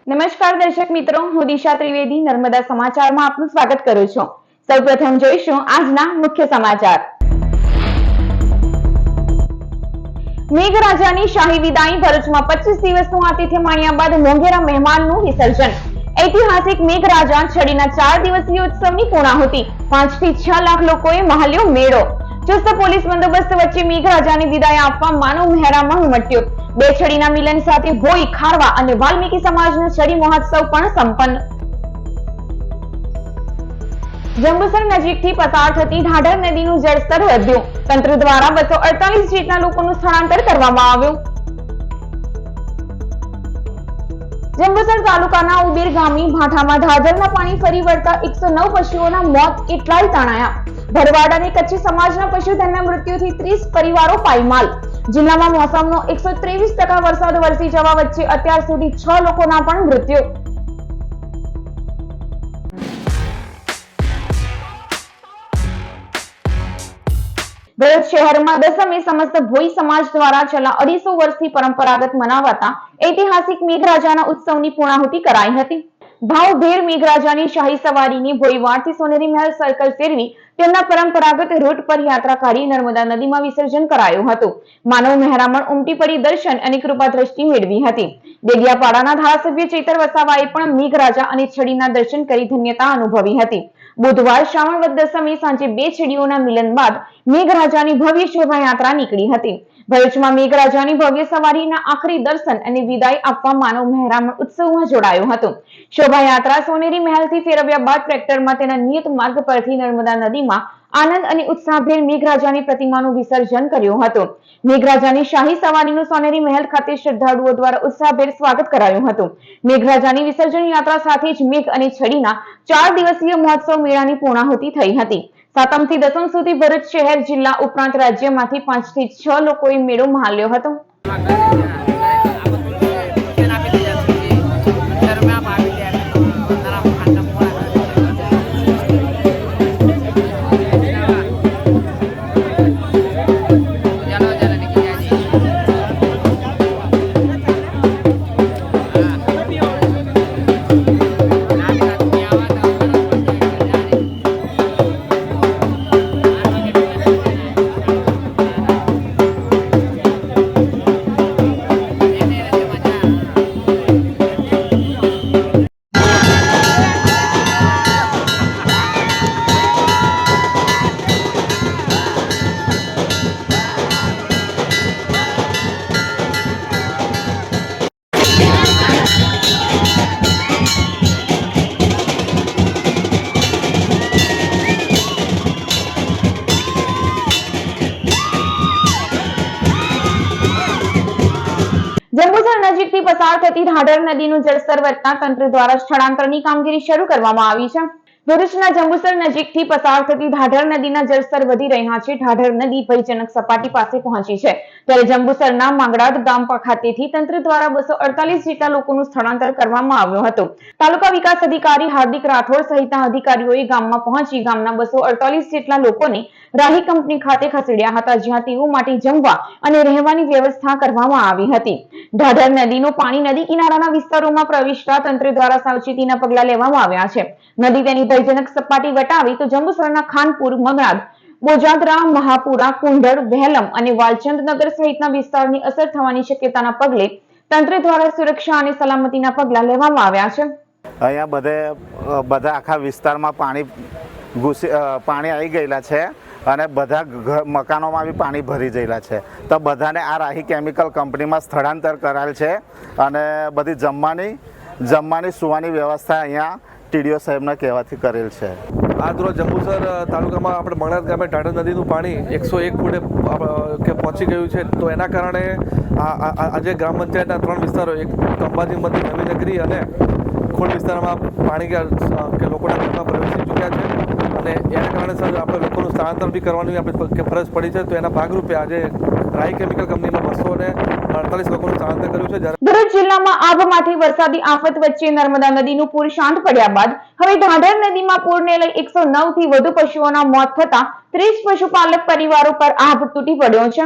નમસ્કાર દર્શક મિત્રો, હું દિશા ત્રિવેદી નર્મદા સમાચારમાં આપનું સ્વાગત કરું છું। સૌપ્રથમ જોઈશું આજના મુખ્ય સમાચાર। મેઘરાજાની શાહી વિદાય। ભરૂચમાં 25 દિવસનું આતિથ્ય માણ્યા બાદ મોંઘેરા મહેમાનનું વિસર્જન। ઐતિહાસિક મેઘરાજા છડીના 4 દિવસીય ઉત્સવની પૂર્ણાહુતિ। 5 થી 6 લાખ લોકોએ મહાલ્યો મેળો। ચુસ્ત પોલીસ બંદોબસ્ત વચ્ચે મેઘરાજાની વિદાય આપવા માનવ મહેરામણ ઉમટ્યો। બે છડીના મિલન સાથે ભોઈ, ખારવા અને વાલ્મીકી સમાજનો છડી મહોત્સવ પણ સંપન્ન। જંબુસર નજીકથી પસાર થતી ઢાઢર નદીનું જળસ્તર વધ્યું। તંત્ર દ્વારા 248 જેટલા લોકોનું સ્થળાંતર કરવામાં આવ્યું। જંબુસર તાલુકાના ઉબેર ગામની ભાઠામાં ઢાઢરના પાણી ફરી વળતા 109 પશુઓના મોત, કેટલાય તણાયા। ભરવાડ અને કચ્છી સમાજના પશુધનના મૃત્યુથી 30 પરિવારો પાયમાલ। જિલ્લામાં મોસમનો 123% વરસાદ વરસી જવા વચ્ચે અત્યાર સુધી 6 લોકોના પણ મૃત્યુ। ભરૂચ શહેરમાં દસમે સમસ્ત ભોઈ સમાજ દ્વારા છેલ્લા 250 વર્ષથી પરંપરાગત મનાવાતા ઐતિહાસિક મેઘરાજાના ઉત્સવની પૂર્ણાહુતિ કરાઈ હતી। ભાવભેર મેઘરાજાની શાહી સવારીની ભોઈવાડથી સોનેરી મહેલ સર્કલ ફેરવી તેમના પરંપરાગત રૂટ પર યાત્રા કાઢી નર્મદા નદીમાં વિસર્જન કરાયું હતું। માનવ મહેરામણ ઉમટી પડી દર્શન અને કૃપા દ્રષ્ટિ મેળવી હતી। દેડિયાપાડાના ધારાસભ્ય ચેતર વસાવાએ પણ મેઘરાજા અને છડીના દર્શન કરી ધન્યતા અનુભવી હતી। બુધવાર શ્રાવણ વદ દસમી સાંજે બે છડીઓના મિલન બાદ મેઘરાજાની ભવ્ય શોભાયાત્રા નીકળી હતી। ભરૂચમાં મેઘરાજાની ભવ્ય સવારીના આખરી દર્શન અને વિદાય આપવા માનવ મહેરામણ ઉત્સવમાં જોડાયું હતું। શોભાયાત્રા સોનેરી મહેલથી ફેરવ્યા બાદ ટ્રેક્ટરમાં તેના નિયત માર્ગ પરથી નર્મદા નદીમાં આનંદ અને ઉત્સાહભેર મેઘરાજાની પ્રતિમાનું વિસર્જન કર્યું હતું। મેઘરાજાની શાહી સવારીનું સોનેરી મહેલ ખાતે શ્રદ્ધાળુઓ દ્વારા ઉત્સાહભેર સ્વાગત કરાયું હતું। મેઘરાજાની વિસર્જન યાત્રા સાથે જ મેઘ અને છડીના 4 દિવસીય મહોત્સવ મેળાની પૂર્ણાહુતિ થઈ હતી। 7મ થી 10મ સુધી ભરૂચ શહેર, જિલ્લા ઉપરાંત રાજ્યમાંથી 5 થી 6 લોકોએ મેળો મહાલ્યો હતો। જંબુસર નજીકથી પસાર થતી ઢાઢર નદીનું જળસ્તર વધતા તંત્ર દ્વારા સ્થળાંતરની કામગીરી શરૂ કરવામાં આવી છે। ભરૂચના જંબુસર નજીકથી પસાર થતી ઢાઢર નદીના જળસ્તર વધી રહ્યા છે। ઢાઢર નદી ભયજનક સપાટી પાસે પહોંચી છે, ત્યારે જંબુસરના માંગડાદ ગામ ખાતેથી તંત્ર દ્વારા 248 જેટલા લોકોનું સ્થળાંતર કરવામાં આવ્યું હતું। તાલુકા વિકાસ અધિકારી હાર્દિક રાઠોડ સહિતના અધિકારીઓએ ગામમાં પહોંચી ગામના 248 જેટલા લોકોને રાહી કંપની ખાતે ખસેડ્યા હતા, જ્યાં તેઓ માટે જમવા અને રહેવાની વ્યવસ્થા કરવામાં આવી હતી। ઢાઢર નદીનું પાણી નદી કિનારાના વિસ્તારોમાં પ્રવેશતા તંત્ર દ્વારા સાવચેતીના પગલાં લેવામાં આવ્યા છે। નદી તેની ભયજનક સપાટી વટાવી તો જંબુસરના ખાનપુર, મગનાદ, બોજાદરા, મહાપુરા, કુંડળ, વહેલમ અને વાલચંદનગર સહિતના વિસ્તારની અસર થવાની શક્યતાના પગલે તંત્ર દ્વારા સુરક્ષા અને સલામતીના પગલાં લેવામાં આવ્યા છે। અહીંયા બધા આખા વિસ્તારમાં પાણી આવી ગયેલા છે અને બધા મકાનોમાં બી પાણી ભરી ગયેલા છે, તો બધાને આ રાહી કેમિકલ કંપનીમાં સ્થળાંતર કરાયેલ છે અને બધી જમવાની સુવાની વ્યવસ્થા અહીંયા ટીડીઓ સાહેબના કહેવાથી કરેલ છે। આજ રોજ જંબુસર તાલુકામાં આપણે મગનાદ ગામે ઢાઢર નદીનું પાણી 101 ફૂટે પહોંચી ગયું છે, તો એના કારણે આજે ગ્રામ પંચાયતના 3 વિસ્તારો, એક અંબાજી મંદિર, નવીનગરી અને ખોડ વિસ્તારમાં પાણી કે લોકોના ઘરમાં પ્રવેશી ચૂક્યા છે અને એના કારણે સર આપણે લોકોનું સ્થળાંતર બી કરવાની આપણે ફરજ પડી છે। તો એના ભાગરૂપે આજે રાહી કેમિકલ કંપનીમાં 248 લોકોનું સ્થળાંતર કર્યું છે। ભરૂચ જિલ્લામાં આભમાંથી વરસાદી આફત વચ્ચે નર્મદા નદીનું પૂર શાંત પડ્યા બાદ હવે ઢાઢર નદીમાં પૂરને લઈ 109 થી વધુ પશુઓના મોત થતા 30 પશુપાલક પરિવારો પર આભ તૂટી પડ્યો છે।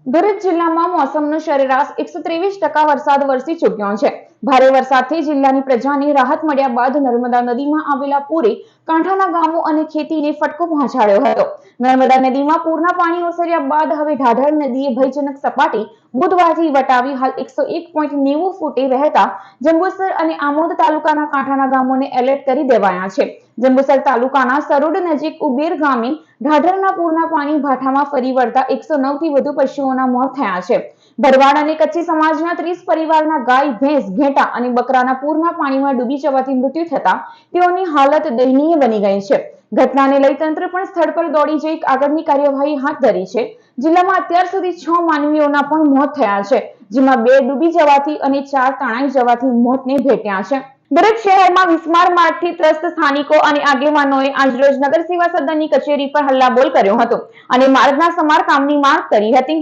ભરૂચ જિલ્લામાં મોસમનો સરેરાશ 123% વરસાદ વરસી ચૂક્યો છે। ભારે વરસાદથી જિલ્લાની પ્રજાને રાહત મળ્યા બાદ નર્મદા નદીમાં આવેલા પૂરે કાંઠાના ગામો અને ખેતીને ફટકો પહોંચાડ્યો હતો. નર્મદા નદીમાં પૂરના પાણી ઓસર્યા બાદ હવે ઢાઢર નદીએ ભયજનક સપાટી બુધવારથી વટાવી હાલ 101.90 ફૂટે વહેતા જંબુસર અને આમોદ તાલુકાના કાંઠાના ગામોને એલર્ટ કરી દેવાયા છે. જંબુસર તાલુકાના સરોડ નજીક ઉબેર ગામે ઢાઢરના પૂરના પાણી ભાઠામાં ફરી વળતા 109 થી વધુ પશુઓના મોત થયા છે. ભરવાડ અને કચ્છી સમાજના 30 પરિવારના ગાય, ભેંસ, ઘેટા અને બકરાના પૂરના પાણીમાં ડૂબી જવાથી મૃત્યુ થતા તેઓની હાલત દયનીય બની ગઈ છે. ઘટનાને લઈ તંત્ર પણ સ્થળ પર દોડી જઈ આગળની કાર્યવાહી હાથ ધરી છે. જિલ્લામાં અત્યાર સુધી 6 માનવીઓના પણ મોત થયા છે, જેમાં 2 ડૂબી જવાથી અને 4 તણાઈ જવાથી મોતને ભેટ્યા છે. ભરૂચ શહેરમાં વિસ્માર માર્ગથી ત્રસ્ત સ્થાનિકો અને આગેવાનોએ આજરોજ નગર સેવા સદનની કચેરી પર હલ્લાબોલ કર્યો હતો અને માર્ગના સમારકામની માંગ કરી હતી.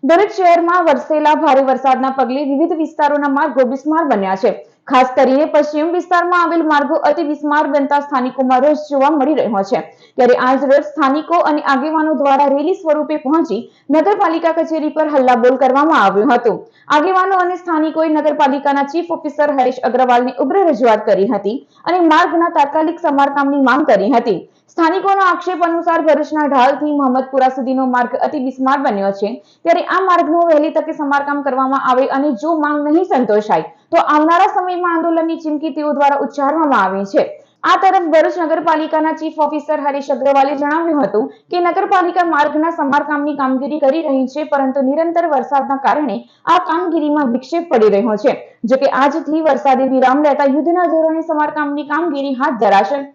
ભરૂચ શહેરમાં વરસેલા ભારે વરસાદના પગલે વિવિધ વિસ્તારોના માર્ગો બિસ્માર બન્યા છે. ખાસ કરીને પશ્ચિમ વિસ્તારમાં આવેલ માર્ગો અતિ બિસ્માર બનતા સ્થાનિકોમાં રોષ જોવા મળી રહ્યો છે. ત્યારે આજ રોજ સ્થાનિકો અને આગેવાનો દ્વારા રેલી સ્વરૂપે પહોંચી નગરપાલિકા કચેરી પર હલ્લાબોલ કરવામાં આવ્યું હતું. આગેવાનો અને સ્થાનિકોએ નગરપાલિકાના ચીફ ઓફિસર હરેશ અગ્રવાલને ઉગ્ર રજૂઆત કરી હતી અને માર્ગના તાત્કાલિક સમારકામની માંગ કરી હતી. સ્થાનિકોના આક્ષેપ અનુસાર ભરૂચના ઢાલથી મોહમ્મદપુરા સુધીનો માર્ગ અતિ બિસ્માર બન્યો છે. ત્યારે આ માર્ગનું વહેલી તકે સમારકામ કરવામાં આવે અને જો માંગ નહીં સંતોષાય તો આવનારા સમયમાં આંદોલનની ચીમકી તેઓ દ્વારા ઉચ્ચારવામાં આવી છે. આ તરફ ભરૂચ નગરપાલિકાના ચીફ ઓફિસર હરેશ અગ્રવાલે જણાવ્યું હતું કે નગરપાલિકા માર્ગના સમારકામની કામગીરી કરી રહી છે, પરંતુ નિરંતર વરસાદના કારણે આ કામગીરીમાં વિક્ષેપ પડી રહ્યો છે. જોકે આજથી વરસાદે વિરામ લેતા યુદ્ધના ધોરણે સમારકામની કામગીરી હાથ ધરાશે.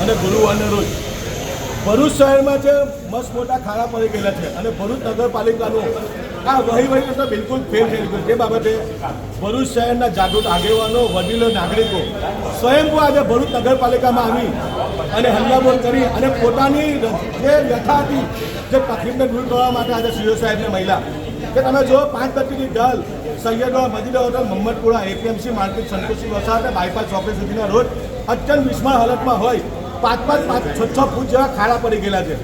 અને ગુરુવારના રોજ ભરૂચ શહેરમાં જે મસ્ત મોટા ખાડા પડી ગયેલા છે અને ભરૂચ નગરપાલિકાનું આ વહીવટ તો બિલકુલ ફેલ થઈ ગયું. તે બાબતે ભરૂચ શહેરના જાગૃત આગેવાનો, વડીલો, નાગરિકો સ્વયંભૂ આજે ભરૂચ નગરપાલિકામાં આવી અને હલ્લાબોલ કરી અને પોતાની જે વ્યથા હતી, જે તકલીફને દૂર કરવા માટે આજે સીઓ સાહેબને મહિલા કે તમે જો 5 ગતિની ઢાલ સૈયદો મજીદા હોટલ મોહમ્મદપુરા એપીએમસી માર્કેટ સંતોષી વસાહત અને બાયપાસ ચોકડી સુધીના રોડ અત્યંત વિસ્માર હાલતમાં હોય 5-6 ફૂટ જેવા ખાડા પડી ગયેલા છે.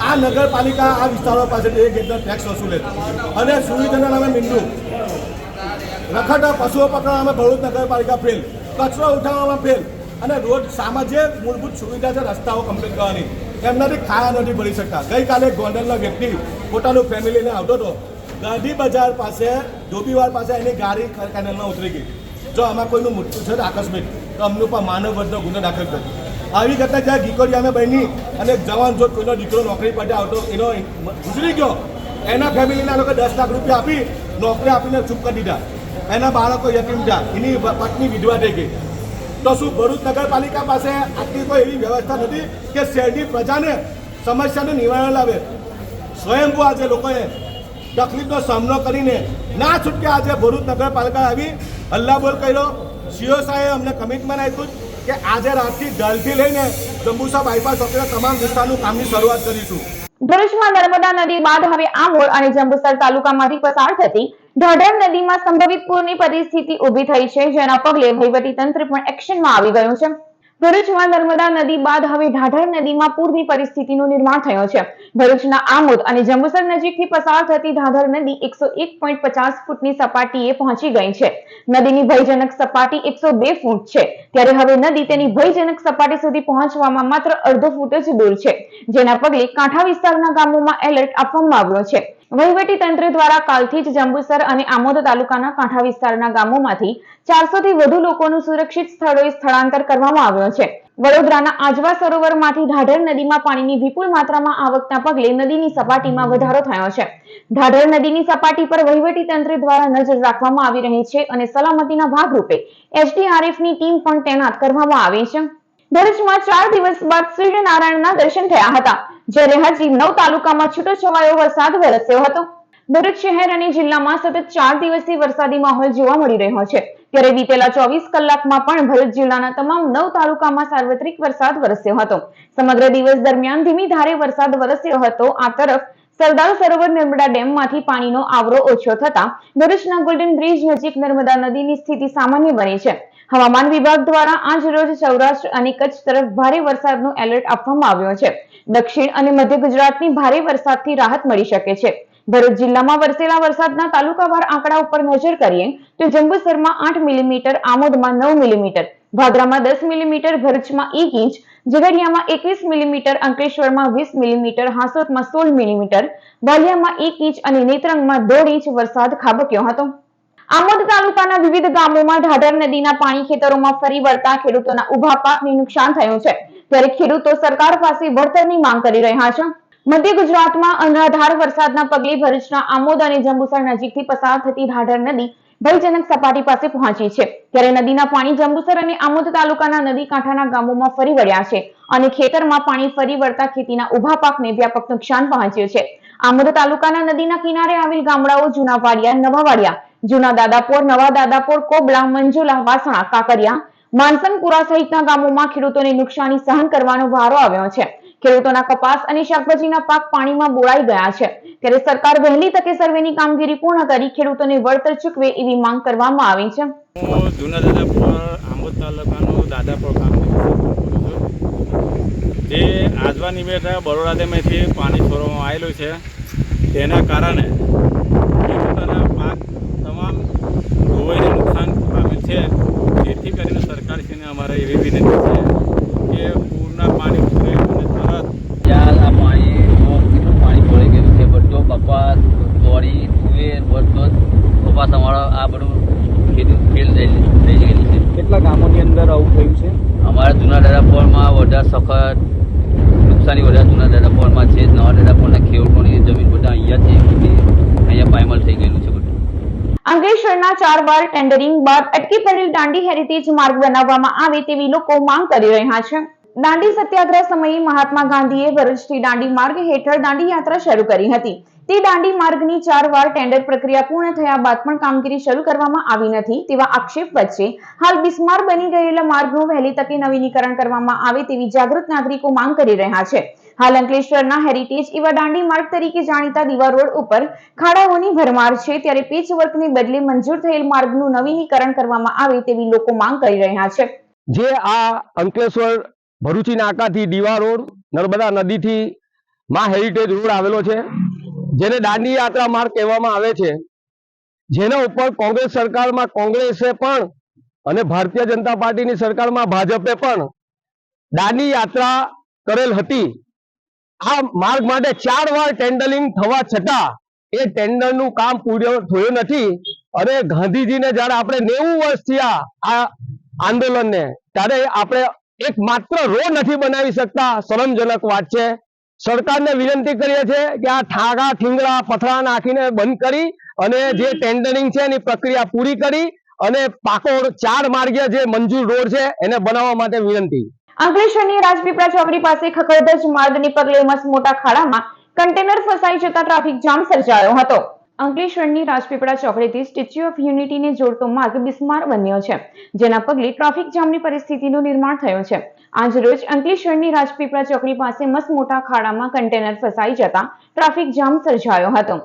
આ નગરપાલિકા આ વિસ્તારો પાસેથી 1 ગેટનો ટેક્સ વસૂલે અને સુવિધાના નામે મીંડું રખડતા પશુઓ પકડવા અમે ભરૂચ નગરપાલિકા ફેલ, કચરો ઉઠાવવામાં ફેલ અને રોડ સામાજિક મૂળભૂત સુવિધા છે રસ્તાઓ કમ્પ્લીટ કરવાની એમનાથી ખાડા નથી ભરી શકતા. ગઈકાલે ગોંડલનો વ્યક્તિ પોતાનું ફેમિલીને આવતો હતો, ગાંધી બજાર પાસે ધોબીવાર પાસે એની ગાડી કેનલમાં ઉતરી ગઈ. જો આમાં કોઈનું મૃત્યુ છે આકસ્મિક તો અમનું પણ માનવ વધનો ગુનો દાખલ કર્યો. આવી ઘટના જ્યાં ગીકોડિયામાં બની અને જવાન જો કોઈનો દીકરો નોકરી માટે આવતો એનો ગુજરી ગયો, એના ફેમિલીના લોકો 10 લાખ રૂપિયા આપી નોકરી આપીને ચૂપ કરી દીધા. એના બાળકો યતીમ થયા, એની પત્ની વિધવા થઈ ગઈ. તો શું ભરૂચ નગરપાલિકા પાસે આટલી કોઈ એવી વ્યવસ્થા નથી કે શહેરની પ્રજાને સમસ્યાનું નિવારણ લાવે? સ્વયંભૂ આજે લોકોએ તકલીફનો સામનો કરીને ના છૂટકે આજે ભરૂચ નગરપાલિકા આવી હલ્લાબોલ કર્યો. સીઓ સાહેબ અમને કમિટમેન્ટ આપ્યું કે આજે રાતથી ઢાલથી લઈને જંબુસર બાયપાસ ચોકડીના તમામ વિસ્તારનું કામની શરૂઆત કરીશું. ભરૂચમાં નર્મદા નદી બાદ હવે આમોદ અને જંબુસર તાલુકામાંથી પસાર થતી ઢાઢર નદીમાં સંભવિત પૂરની પરિસ્થિતિ ઊભી થઈ છે, જેના પગલે વહીવટીતંત્ર પણ એક્શનમાં આવી ગયું છે. ભરૂચમાં નર્મદા નદી બાદ હવે ઢાઢર નદીમાં પૂરની પરિસ્થિતિનું નિર્માણ થયું છે. ભરૂચના આમોદ અને જંબુસર નજીકથી પસાર થતી ઢાઢર નદી 101.50 ફૂટની સપાટીએ પહોંચી ગઈ છે. નદીની ભયજનક સપાટી 102 ફૂટ છે, ત્યારે હવે નદી તેની ભયજનક સપાટી સુધી પહોંચવામાં માત્ર અડધો ફૂટ જ દૂર છે, જેના પગલે કાંઠા વિસ્તારના ગામોમાં એલર્ટ આપવામાં આવ્યો છે. વહીવટી તંત્ર દ્વારા કાલથી જ જંબુસર અને આમોદ તાલુકાના કાંઠા વિસ્તારના ગામોમાંથી 400 થી વધુ લોકોનું સુરક્ષિત સ્થળોએ સ્થળાંતર કરવામાં આવ્યું છે. વડોદરાના આજવા સરોવરમાંથી ઢાઢર નદીમાં પાણીની વિપુલ માત્રામાં આવકના પગલે નદીની સપાટીમાં વધારો થયો છે. ઢાઢર નદીની સપાટી પર વહીવટી તંત્ર દ્વારા નજર રાખવામાં આવી રહી છે અને સલામતીના ભાગરૂપે એસડીઆરએફની ટીમ પણ તૈનાત કરવામાં આવી છે. ભરૂચમાં 4 દિવસ બાદ સૂર્યનારાયણના દર્શન થયા હતા, જ્યારે હજી 9 તાલુકામાં છૂટોછવાયો વરસાદ વરસ્યો હતો. ભરૂચ શહેર અને જિલ્લામાં સતત 4 દિવસથી વરસાદી માહોલ જોવા મળી રહ્યો છે. ત્યારે વિતેલા 24 કલાકમાં પણ ભરૂચ જિલ્લાના તમામ 9 તાલુકામાં સાર્વત્રિક વરસાદ વરસ્યો હતો. સમગ્ર દિવસ દરમિયાન ધીમી ધારે વરસાદ વરસ્યો હતો. આ તરફ સરદાર સરોવર નર્મદા ડેમમાંથી પાણીનો આવરો ઓછો થતા ભરૂચના ગોલ્ડન બ્રિજ નજીક નર્મદા નદીની સ્થિતિ સામાન્ય બની છે. હવામાન વિભાગ દ્વારા આજ રોજ સૌરાષ્ટ્ર અને કચ્છ તરફ ભારે વરસાદનું એલર્ટ આપવામાં આવ્યો છે. દક્ષિણ અને મધ્ય ગુજરાતની ભારે વરસાદથી રાહત મળી શકે છે. ભરૂચ જિલ્લામાં વરસેલા વરસાદના તાલુકાવાર આંકડા ઉપર નજર કરીએ તો જંબુસરમાં 8 મિલીમીટર, આમોદમાં 9 મિલીમીટર, ભાદરામાં 10 મિલીમીટર, ભરૂચમાં 1 ઇંચ, ઝઘડિયામાં 21 મિલીમીટર, અંકલેશ્વરમાં 20 મિલીમીટર, હાંસોટમાં 16 મિલીમીટર, વાલિયામાં 1 ઇંચ અને નેત્રંગમાં 1.5 ઇંચ વરસાદ ખાબક્યો હતો. આમોદ તાલુકાના વિવિધ ગામોમાં ઢાઢર નદીના પાણી ખેતરોમાં ફરી વળતા ખેડૂતોના ઉભા પાકને નુકસાન થયું છે. ત્યારે ખેડૂતો સરકાર પાસે વળતરની માંગ કરી રહ્યા છે. મધ્ય ગુજરાતમાં અનરાધાર વરસાદના પગલે ભરૂચના આમોદ અને જંબુસર નજીકથી પસાર થતી ઢાઢર નદી ભયજનક સપાટી પાસે પહોંચી છે. ત્યારે નદીના પાણી જંબુસર અને આમોદ તાલુકાના નદી કાંઠાના ગામોમાં ફરી વળ્યા છે અને ખેતરમાં પાણી ફરી વળતા ખેતીના ઉભા પાકને વ્યાપક નુકસાન પહોંચ્યું છે. આમોદ તાલુકાના નદીના કિનારે આવેલ ગામડાઓ જૂના વાડિયા, નવા વાડિયા, જૂના દાદાપોર, નવા દાદાપોર, કોબલા, મંજુલા, વાસણા, કાકરિયા, માનસનપુરા સહિતના ગામોમાં ખેડૂતોને નુકસાની સહન કરવાનો વારો આવ્યો છે. ખેડૂતોના કપાસ અને શાકભાજીના પાક પાણીમાં બોળાઈ ગયા છે. ત્યારે સરકાર વહેલી તકે સર્વેની કામગીરી પૂર્ણ કરી ખેડૂતોને વળતર ચૂકવે એવી માંગ કરવામાં આવી છે. હું જૂના દાદાપુર આંબોદ તાલુકાનું દાદાપુર ગામ જે આજવા નિમિત્તે બરોડા ડેમથી પાણી છોડવામાં આવેલું છે. તેના કારણે ખેડૂતોના પાક તમામ ધોવાઈને નુકસાન પામેલ છે. જેથી કરીને સરકારશ્રીને અમારે એવી વિનંતી છે કે પૂરના પાણી ઉતરે અને તરત ત્યાં આ પાણી કેટલું પાણી ભરાઈ ગયેલું છે. બધો કપાસ, ચોરી, તુવેર, બધો કપાસ અમારો આ બધું ખેડૂત ફેલ થઈ ગયેલી છે. કેટલા ગામોની અંદર આવું થયું છે? અમારા જૂના દાદાપોરમાં વધારે સખત નુકસાની વધારે જૂના દાદાપોરમાં છે. નવા દાદાપોરના ખેડૂતોની જમીન બધા અહીંયા છે, અહીંયા પાયમલ થઈ ગયેલું છે બધું. અંકલેશ્વરના 4 વાર ટેન્ડરિંગ બાદ અટકી પડેલ દાંડી હેરિટેજ માર્ગ બનાવવામાં આવે તેવી લોકો માંગ કરી રહ્યા છે. દાંડી સત્યાગ્રહ સમયે મહાત્મા ગાંધીએ ભરૂચથી દાંડી માર્ગ હેઠળ દાંડી યાત્રા શરૂ કરી હતી. તે દાંડી માર્ગની 4 વાર ટેન્ડર પ્રક્રિયા પૂર્ણ થયા બાદ પણ કામગીરી શરૂ કરવામાં આવી નથી તેવા આક્ષેપ વચ્ચે હાલ બિસ્માર બની ગયેલા માર્ગનું વહેલી તકે નવીનીકરણ કરવામાં આવે તેવી જાગૃત નાગરિકો માંગ કરી રહ્યા છે. હાલ અંકલેશ્વરના હેરિટેજ એવા દાંડી માર્ગ તરીકે જાણીતા દીવા રોડ ઉપર ખાડાઓની ભરમાર છે. ત્યારે પેચવર્કને બદલે મંજૂર થયેલ માર્ગનું નવીનીકરણ કરવામાં આવે તેવી લોકો માંગ કરી રહ્યા છે. જે આ અંકલેશ્વર ભરૂચી નાકાથી દીવા રોડ નર્મદા નદીથી માં હેરિટેજ રોડ આવેલો છે, જેને દાંડી યાત્રા માર્ગ કહેવામાં આવે છે, જેના ઉપર કોંગ્રેસ સરકારમાં કોંગ્રેસે પણ અને ભારતીય જનતા પાર્ટીની સરકારમાં ભાજપે પણ દાંડી યાત્રા કરેલ હતી. આ માર્ગ માટે 4 વાર ટેન્ડરિંગ થવા છતાં એ ટેન્ડરનું કામ પૂરું થયું નથી. અને ગાંધીજીને જ્યારે આપણે 90 વર્ષ થયા આ આંદોલનને, ત્યારે આપણે એક માત્ર રોડ નથી બનાવી શકતા. શરમજનક વાત છે. સરકારને વિનંતી કરીએ છીએ કે આ ઠાગા ઠીંગડા પથરા નાખીને બંધ કરી અને જે ટેન્ડરિંગ છે એની પ્રક્રિયા પૂરી કરી અને પાકો 4 માર્ગીય જે મંજૂર રોડ છે એને બનાવવા માટે વિનંતી. અંકલેશ્વરની રાજપીપળા ચોકડી પાસે ખખડધજ માર્ગને પગલે મસમોટા ખાડામાં કન્ટેનર ફસાઈ જતા ટ્રાફિક જામ સર્જાયો હતો. અંકલેશ્વરની રાજપીપળા ચોકડીથી સ્ટેચ્યુ ઓફ યુનિટીને જોડતો માર્ગ બિસ્માર બન્યો છે, જેના પગલે ટ્રાફિક જામની પરિસ્થિતિનું નિર્માણ થયું છે. આજ રોજ અંકલેશ્વરની રાજપીપળા ચોકડી પાસે મસમોટા ખાડામાં કન્ટેનર ફસાઈ જતા ટ્રાફિક જામ સર્જાયો હતો,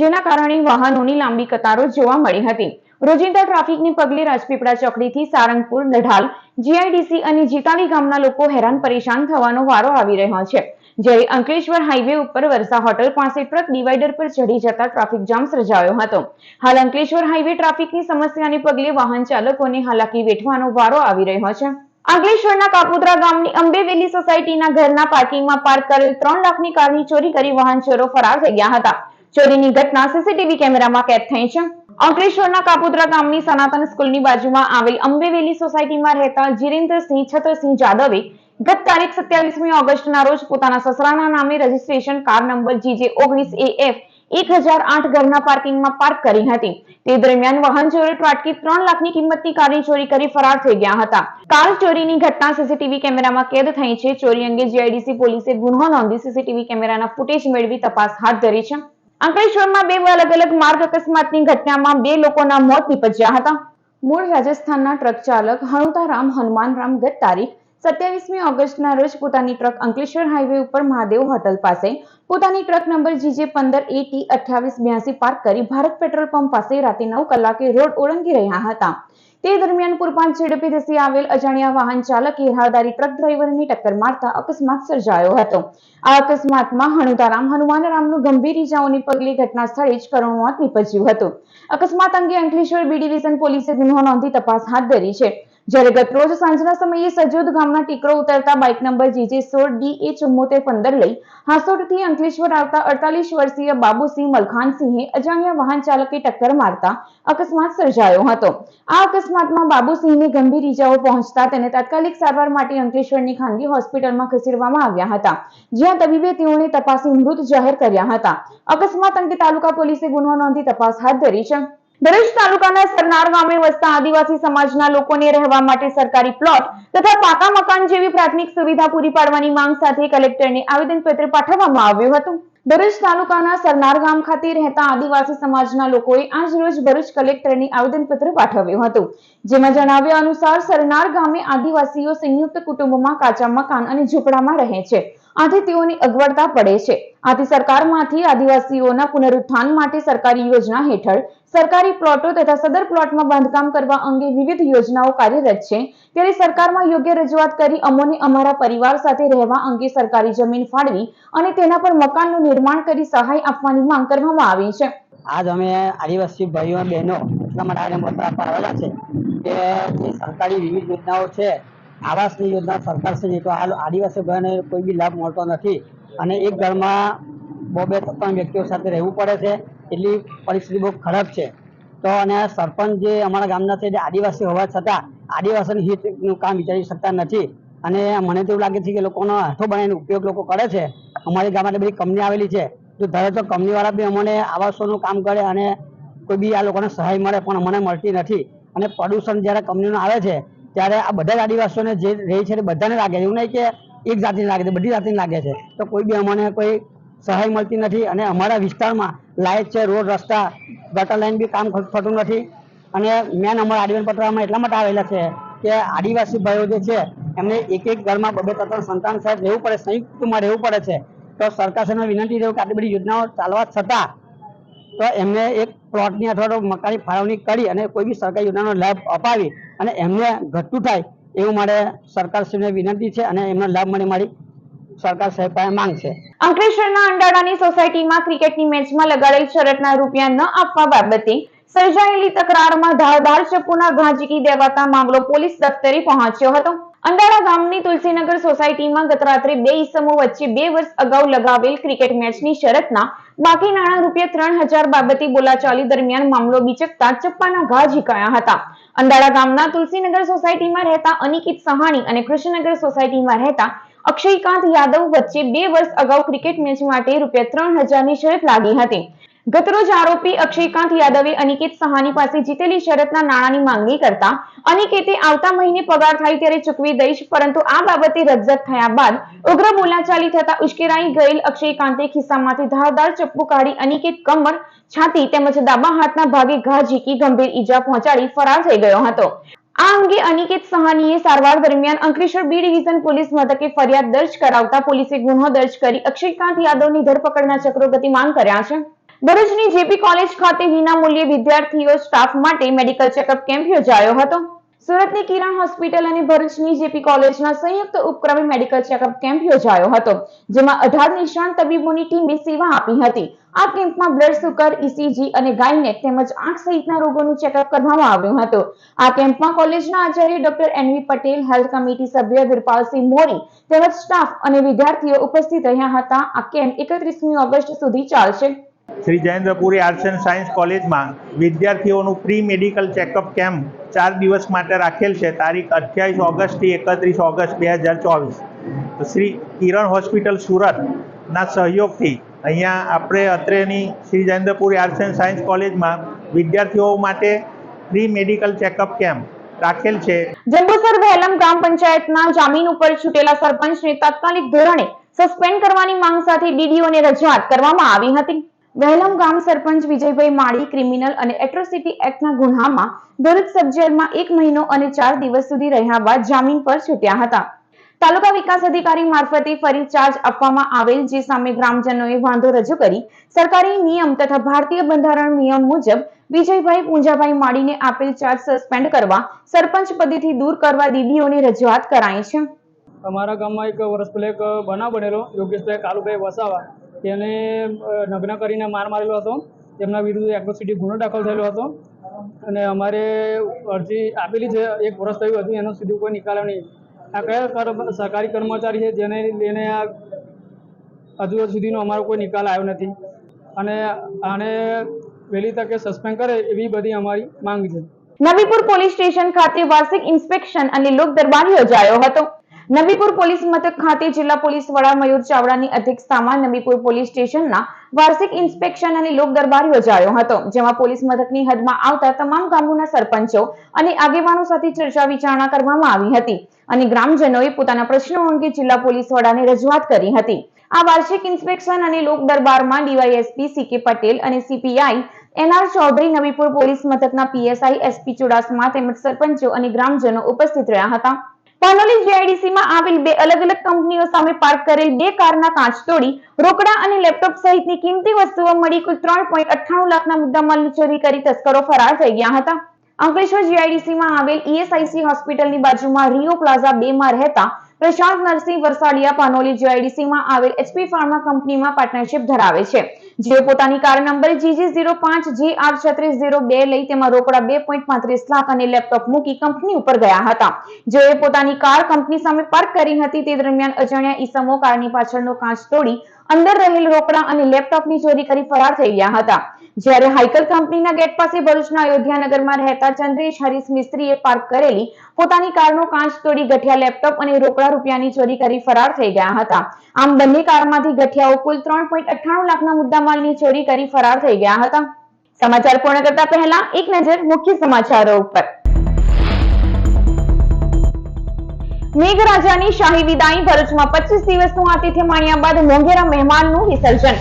જેના કારણે વાહનોની લાંબી કતારો જોવા મળી હતી. રોજિંદા ટ્રાફિકને પગલે રાજપીપળા ચોકડીથી સારંગપુર, નઢાલ, જીઆઈડીસી અને જીતાલી ગામના લોકો હેરાન પરેશાન થવાનો વારો આવી રહ્યો છે. જ્યારે અંકલેશ્વર હાઈવે ઉપર વર્ષા હોટલ પાસે ટ્રક ડિવાઈડર પર ચઢી જતા ટ્રાફિક જામ સર્જાયો હતો. હાલ અંકલેશ્વર હાઈવે ટ્રાફિકની સમસ્યાને પગલે વાહન ચાલકોને હાલાકી વેઠવાનો વારો આવી રહ્યો છે. અંકલેશ્વરના કાપોદ્રા ગામની અંબેવેલી સોસાયટીના ઘરના પાર્કિંગમાં પાર્ક કરેલ 3 લાખની કારની ચોરી કરી વાહન ચોરો ફરાર થઈ ગયા હતા. ચોરીની ઘટના સીસીટીવી કેમેરામાં કેદ થઈ છે. અંકલેશ્વરના કાપોદ્રા ગામની સનાતન સ્કૂલની બાજુમાં આવેલ અંબેવેલી સોસાયટીમાં રહેતા જીરેન્દ્રસિંહ છત્રસિંહ જાદવે ગત તારીખ 27મી ઓગસ્ટના રોજ પોતાના સસરાના નામે રજીસ્ટ્રેશન કાર નંબર GJ19AF 1008 ઘરના પાર્કિંગમાં પાર્ક કરી હતી. તે દરમિયાન વાહન ચોરો ત્રાટકી 3 લાખની કિંમતની કારની ચોરી કરી ફરાર થઈ ગયા હતા. કાર ચોરીની ઘટના સીસીટીવી કેમેરામાં કેદ થઈ છે. ચોરી અંગે જીઆઈડીસી પોલીસે ગુનો નોંધી સીસીટીવી કેમેરાના ફૂટેજ મેળવી તપાસ હાથ ધરી છે. અંકલેશ્વરમાં 2 અલગ અલગ માર્ગ અકસ્માતની ઘટનામાં 2 લોકોના મોત નીપજ્યા હતા. મૂળ રાજસ્થાનના ટ્રક ચાલક હણુતારામ હનુમાનરામ ગત તારીખ 27મી ઓગસ્ટના રોજ પોતાની ટ્રક અંકલેશ્વર હાઈવે ઉપર મહાદેવ હોટલ પાસે પોતાની ટ્રક નંબર GJ15AT2882 પાર્ક કરી ભારત પેટ્રોલ પંપ પાસે રાતે 9 કલાકે રોડ ઓળંગી રહ્યા હતા. તે દરમિયાન પૂરપાટ ઝડપે ધસી આવેલ અજાણ્યા વાહન ચાલકે રાહદારી ટ્રક ડ્રાઈવરને ટક્કર મારતા અકસ્માત સર્જાયો હતો. આ અકસ્માતમાં હણુતારામ હનુમાનરામનું ગંભીર ઈજાઓને પગલે ઘટના સ્થળે જ કરુણ મોત નીપજ્યું હતું. અકસ્માત અંગે અંકલેશ્વર બી ડિવિઝન પોલીસે ગુનો નોંધી તપાસ હાથ ધરી છે. જ્યારે ગતરોજ સાંજના સમયે સજોદ ગામના ટીકરો ઉતરતા બાઇક નંબર GJ16DA7415 લઈ હાંસોટથી અંકલેશ્વર આવતા 48 વર્ષીય બાબુસિંહ મલખાનસિંહે અજાણ્યા વાહન ચાલકે ટક્કર મારતા અકસ્માત સર્જાયો હતો. આ અકસ્માતમાં બાબુસિંહને ગંભીર ઈજાઓ પહોંચતા તેને તાત્કાલિક સારવાર માટે અંકલેશ્વરની ખાનગી હોસ્પિટલમાં ખસેડવામાં આવ્યા હતા, જ્યાં તબીબે તેઓને તપાસી મૃત જાહેર કર્યા હતા. અકસ્માત અંગે તાલુકા પોલીસે ગુનો નોંધી તપાસ હાથ ધરી છે. ભરૂચ તાલુકાના સરનાર ગામે વસતા આદિવાસી સમાજના લોકોને રહેવા માટે સરકારી પ્લોટ તથા પાકા મકાન જેવી પ્રાથમિક સુવિધા પૂરી પાડવાની માંગ સાથે કલેક્ટરને આવેદનપત્ર પાઠવવામાં આવ્યું હતું. ભરૂચ તાલુકાના સરનાર ગામ ખાતે રહેતા આદિવાસી સમાજના લોકોએ આજ રોજ ભરૂચ કલેક્ટરને આવેદનપત્ર પાઠવ્યું હતું, જેમાં જણાવ્યા અનુસાર સરનાર ગામે આદિવાસીઓ સંયુક્ત કુટુંબમાં કાચા મકાન અને ઝૂંપડામાં રહે છે. આથી તેઓને અગવડતા પડે છે. આથી સરકારમાંથી આદિવાસીઓના પુનરુત્થાન માટે સરકારી યોજના હેઠળ સરકારી પ્લોટો તથા સદર પ્લોટમાં બાંધકામ કરવા અંગે વિવિધ યોજનાઓ કાર્યરત છે. ત્યારે સરકારમાં યોગ્ય રજૂઆત કરી અમોને અમારા પરિવાર સાથે રહેવા અંગે સરકારી જમીન ફાળવી અને તેના પર મકાનનું નિર્માણ કરી સહાય આપવાની માંગ કરવામાં આવી છે. આજ અમે આદિવાસી ભાઈઓ બહેનો એટલા માટે આવેદનપત્ર આપવા આવેલા છે કે જે સરકારી વિવિધ યોજનાઓ છે, આવાસની યોજના સરકાર છે, તો આદિવાસી ભાઈઓને કોઈ બી લાભ મળતો નથી અને એક ઘરમાં 2-3 વ્યક્તિઓ સાથે રહેવું પડે છે. એટલી પરિસ્થિતિ બહુ ખરાબ છે. તો અને સરપંચ જે અમારા ગામના છે જે આદિવાસી હોવા છતાં આદિવાસીનું હિતનું કામ વિચારી શકતા નથી અને મને તો એવું લાગે છે કે લોકોનો હાથો બનાવીને ઉપયોગ લોકો કરે છે. અમારી ગામમાં બધી કંપની આવેલી છે, જો ધારો તો કંપનીવાળા બી અમને આવાસોનું કામ કરે અને કોઈ બી આ લોકોને સહાય મળે પણ અમને મળતી નથી. અને પ્રદૂષણ જ્યારે કંપનીનું આવે છે ત્યારે આ બધા જ આદિવાસીઓને જે રહે છે તે બધાને લાગે છે, એવું નહીં કે એક જાતિને લાગે છે, બધી જાતિને લાગે છે. તો કોઈ બી અમને કોઈ સહાય મળતી નથી અને અમારા વિસ્તારમાં લાઇટ છે, રોડ રસ્તા, ગટર લાઈન બી કામ થતું નથી. અને મેન અમારા આવેદનપત્રમાં એટલા માટે આવેલા છે કે આદિવાસી ભાઈઓ જે છે એમને એક ઘરમાં 2-3 સંતાન સાથે રહેવું પડે, સંયુક્ત કુટુંબમાં રહેવું પડે છે. તો સરકારશ્રીને વિનંતી છે કે આટલી બધી યોજનાઓ ચાલવા છતાં તો એમને એક પ્લોટની અથવા તો મકાનની ફાળવણી કરી અને કોઈ બી સરકારી યોજનાનો લાભ અપાવી અને એમને ઘટતું થાય એવું મારે સરકારશ્રીને વિનંતી છે અને એમનો લાભ મને મારી સરકાર સાહેબ પાસે માંગ છે. અંકલેશ્વરના અંડાળાની સોસાયટીમાં ક્રિકેટની મેચમાં લગાડેલ શરતના રૂપિયા ન આપવા બાબતે સર્જાયેલી તકરારમાં ધારદાર ચપ્પુના ઘા ઝીકી દેવાતા મામલો પોલીસ દફતરે પહોંચ્યો હતો. અંડાળા ગામની તુલસીનગર સોસાયટીમાં ગત રાત્રે 2 ઈસમો વચ્ચે 2 વર્ષ અગાઉ લગાવેલ ક્રિકેટ મેચની શરતના બાકી નાણાં રૂપિયા 3000 બાબતે બોલાચાલી દરમિયાન મામલો બીચકતા ચપ્પાના ઘા ઝીકાયા હતા. અંડાળા ગામના તુલસીનગર સોસાયટીમાં રહેતા અનિકેત સહાણી અને કૃષ્ણનગર સોસાયટીમાં રહેતા અક્ષયકાંત યાદવ વચ્ચે 2 વર્ષ અગાઉ ક્રિકેટ મેચ માટે રૂપિયા 3000ની શરત લાગી હતી. ગતરોજ આરોપી અક્ષયકાંત યાદવે અનિકેત સહાની પાસે જીતેલી શરતના નાણાંની માંગણી કરતા અનિકેતે આવતા મહિને પગાર થાય ત્યારે ચૂકવી દઈશ, પરંતુ આ બાબતે રકઝક થયા બાદ ઉગ્ર બોલાચાલી થતા ઉશ્કેરાઈ ગયેલ અક્ષયકાંતે ખિસ્સામાંથી ધારદાર ચપ્પુ કાઢી અનિકેત કમર, છાતી તેમજ ડાબા હાથના ભાગે ઘા ઝીકી ગંભીર ઈજા પહોંચાડી ફરાર થઈ ગયો હતો. આ અંગે અનિકેત સહાનીએ સારવાર દરમિયાન અંકલેશ્વર બી ડિવિઝન પોલીસ મથકે ફરિયાદ દર્જ કરાવતા પોલીસે ગુનો દર્જ કરી અક્ષયકાંત યાદવની ધરપકડના ચક્રો ગતિમાન કર્યા છે. ભરૂચની જેપી કોલેજ ખાતે વિનામૂલ્યે વિદ્યાર્થીઓ સ્ટાફ માટે મેડિકલ ચેકઅપ કેમ્પ યોજાયો હતો. સુરતની કિરણ હોસ્પિટલ અને ભરૂચની જેપી કોલેજના સંયુક્ત ઉપક્રમે મેડિકલ ચેકઅપ કેમ્પ યોજાયો હતો, જેમાં 18 નિષ્ણાત તબીબોની ટીમે સેવા આપી હતી. આ કેમ્પમાં બ્લડ સુગર, ઇસીજી અને ગાયનેક તેમજ આંખ સહિતના રોગોનું ચેકઅપ કરવામાં આવ્યું હતું. આ કેમ્પમાં કોલેજના Acharya doctor NV Patel, health committee સભ્ય વિરપાલસિંહ મોરી તેમજ સ્ટાફ અને વિદ્યાર્થીઓ ઉપસ્થિત રહ્યા હતા. આ કેમ્પ 31મી ઓગસ્ટ સુધી ચાલશે. Shri Jayendrapuri arts and science કોલેજમાં વિદ્યાર્થીઓનું પ્રી મેડિકલ ચેકઅપ કેમ્પ 4 દિવસ માટે રાખેલ છે. તારીખ 28 ઓગસ્ટથી 31 ઓગસ્ટ 2024. શ્રી કિરણ હોસ્પિટલ સુરતના સહયોગથી અહીંયા આપણે અત્રેની Shri Jayendrapuri arts and science કોલેજમાં વિદ્યાર્થીઓ માટે પ્રી મેડિકલ ચેકઅપ કેમ્પ રાખેલ છે. જંબુસર વહેલમ ગ્રામ પંચાયતના જામીન ઉપર છૂટેલા સરપંચને તાત્કાલિક ધોરણે સસ્પેન્ડ કરવાની માંગ સાથે ડીડીઓને રજૂઆત કરવામાં આવી હતી. વહેલમ ગામ સરપંચ વિજયભાઈ માળી ક્રિમિનલ અને એટ્રોસિટી એક્ટના ગુન્હામાં ભરૂચ સબ જેલમાં 1 મહિનો અને 4 દિવસ સુધી રહ્યા બાદ જામીન પર છૂટ્યા હતા. તાલુકા વિકાસ અધિકારી મારફતે ફરી ચાર્જ આપવામાં આવેલ, જે સામે ગ્રામજનોએ વાંધો રજૂ કરી સરકારી નિયમ તથા ભારતીય બંધારણ નિયમ મુજબ વિજયભાઈ પૂંજાભાઈ માળીને આપેલ ચાર્જ સસ્પેન્ડ કરવા, સરપંચ પદેથી દૂર કરવા દીદીઓની રજૂઆત કરાઈ છે. અમારા ગામમાં એક વર્ષ પહેલા એક બનાવ બનેલો. યોગેશભાઈ કાલુભાઈ વસાવા તેને નગ્ન કરીને મારેલો હતો. તેમના વિરુદ્ધ એટ્રોસિટી ગુનો દાખલ થયેલો હતો અને અમારે અરજી આપેલી છે. 1 વર્ષ થયું હતું, એનો સુધી કોઈ નિકાલ નહીં. આ કયા સરકારી કર્મચારી છે જેને લઈને આ હજુ સુધીનો અમારો કોઈ નિકાલ આવ્યો નથી અને આને વહેલી તકે સસ્પેન્ડ કરે એવી બધી અમારી માંગ છે. નવીપુર પોલીસ સ્ટેશન ખાતે વાર્ષિક ઇન્સ્પેક્શન અને લોક દરબાર યોજાયો હતો. નવીપુર પોલીસ મથક ખાતે જિલ્લા પોલીસ વડા મયુર ચાવડાની અધ્યક્ષતામાં નવીપુર પોલીસ સ્ટેશનના વાર્ષિક ઇન્સ્પેક્શન અને લોક દરબાર યોજાયો હતો, જેમાં પોલીસ મથકની હદમાં આવતા તમામ ગામોના સરપંચો અને આગેવાનો સાથે ચર્ચા વિચારણા કરવામાં આવી હતી અને ગ્રામજનોએ પોતાના પ્રશ્નો અંગે જિલ્લા પોલીસ વડાને રજૂઆત કરી હતી. આ વાર્ષિક ઇન્સ્પેક્શન અને લોક દરબારમાં ડીવાયએસપી સીકે પટેલ અને CPI NR Chaudhary, Navipur police મથકના પીએસઆઈ એસપી ચુડાસમા તેમજ સરપંચો અને ગ્રામજનો ઉપસ્થિત રહ્યા હતા. પાનોલી જીઆઈડીસીમાં આવેલ 2 અલગ અલગ કંપનીઓ સામે પાર્ક કરેલ 2 કારના કાચ તોડી રોકડા અને લેપટોપ સહિતની કિંમતી વસ્તુઓ મળી કુલ 3.98 લાખના મુદ્દામાલની ચોરી કરી તસ્કરો ફરાર થઈ ગયા હતા. અંકલેશ્વર જીઆઈડીસીમાં આવેલ ઈએસઆઈસી હોસ્પિટલની બાજુમાં રિયો પ્લાઝા 2 માં રહેતા પ્રશાંત નરસિંહ વરસાડિયા પાનોલી જીઆઈડીસીમાં આવેલ એચપી ફાર્મા કંપનીમાં પાર્ટનરશિપ ધરાવે છે, જેઓ પોતાની કાર નંબર GG05JR3602 લઈ તેમાં રોકડા 2.35 લાખ અને લેપટોપ મૂકી કંપની ઉપર ગયા હતા. જેઓએ પોતાની કાર કંપની સામે પાર્ક કરી હતી તે દરમિયાન અજાણ્યા ઈસમો કારની પાછળનો કાચ તોડી અંદર રહેલ રોકડા અને લેપટોપની ચોરી કરી ફરાર થઈ ગયા હતા. જ્યારે હાઈકલ કંપનીના ગેટ પાસે ભરૂચના અયોધ્યાનગરમાં રહેતા ચંદ્રેશ હરીશ મિસ્ત્રીએ પાર્ક કરેલી પોતાની કારનો કાચ તોડી ગઠિયા લેપટોપ અને રોકડા રૂપિયાની ચોરી કરી ફરાર થઈ ગયા હતા. આમ બંને કારમાંથી ગઠિયાઓ કુલ 3.98 લાખના મુદ્દામાલની ચોરી કરી ફરાર થઈ ગયા હતા. સમાચાર પૂર્ણ કરતા પહેલા એક નજર મુખ્ય સમાચારો ઉપર. મેઘરાજાની શાહી વિદાય. ભરૂચમાં 25 દિવસનું આતિથ્ય માણ્યા બાદ મોંઘેરા મહેમાનનું વિસર્જન.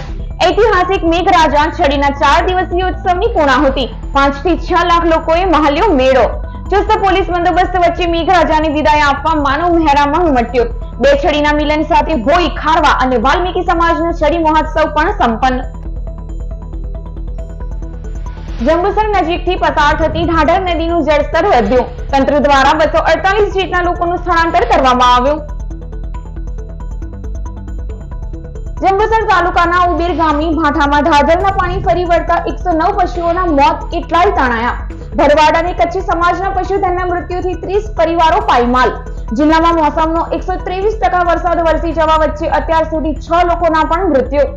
ઐતિહાસિક મેઘરાજા છડીના 4 દિવસીય ઉત્સવની પૂર્ણાહુતિ. 5 થી 6 લાખ લોકોએ મહાલ્યો મેળો. ચુસ્ત પોલીસ બંદોબસ્ત વચ્ચે મેઘરાજાની વિદાય આપવા માનવ મહેરામણ ઉમટ્યું. 2 છડીના મિલન સાથે ભોઈ, ખારવા અને વાલ્મીકી સમાજનો છડી મહોત્સવ પણ સંપન્ન. જંબુસર નજીકથી પસાર થતી ઢાઢર નદીનું જળસ્તર વધ્યું. તંત્ર દ્વારા 248 જેટલા લોકોનું સ્થળાંતર કરવામાં આવ્યું. જંબુસર તાલુકાના ઉબેર ગામની ભાઠામાં ઢાઢરના પાણી ફરી વળતા 109 પશુઓના મોત, કેટલાય તણાયા. ભરવાડ અને કચ્છી સમાજના પશુધનના મૃત્યુથી 30 પરિવારો પાયમાલ. જિલ્લામાં મોસમનો 123% વરસાદ વરસી જવા વચ્ચે અત્યાર સુધી 6 લોકોના પણ મૃત્યુ.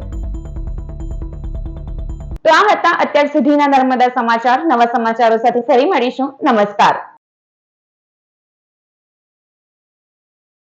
તો આ હતા અત્યાર સુધીના નર્મદા સમાચાર. નવા સમાચારો સાથે ફરી મળીશું. નમસ્કાર.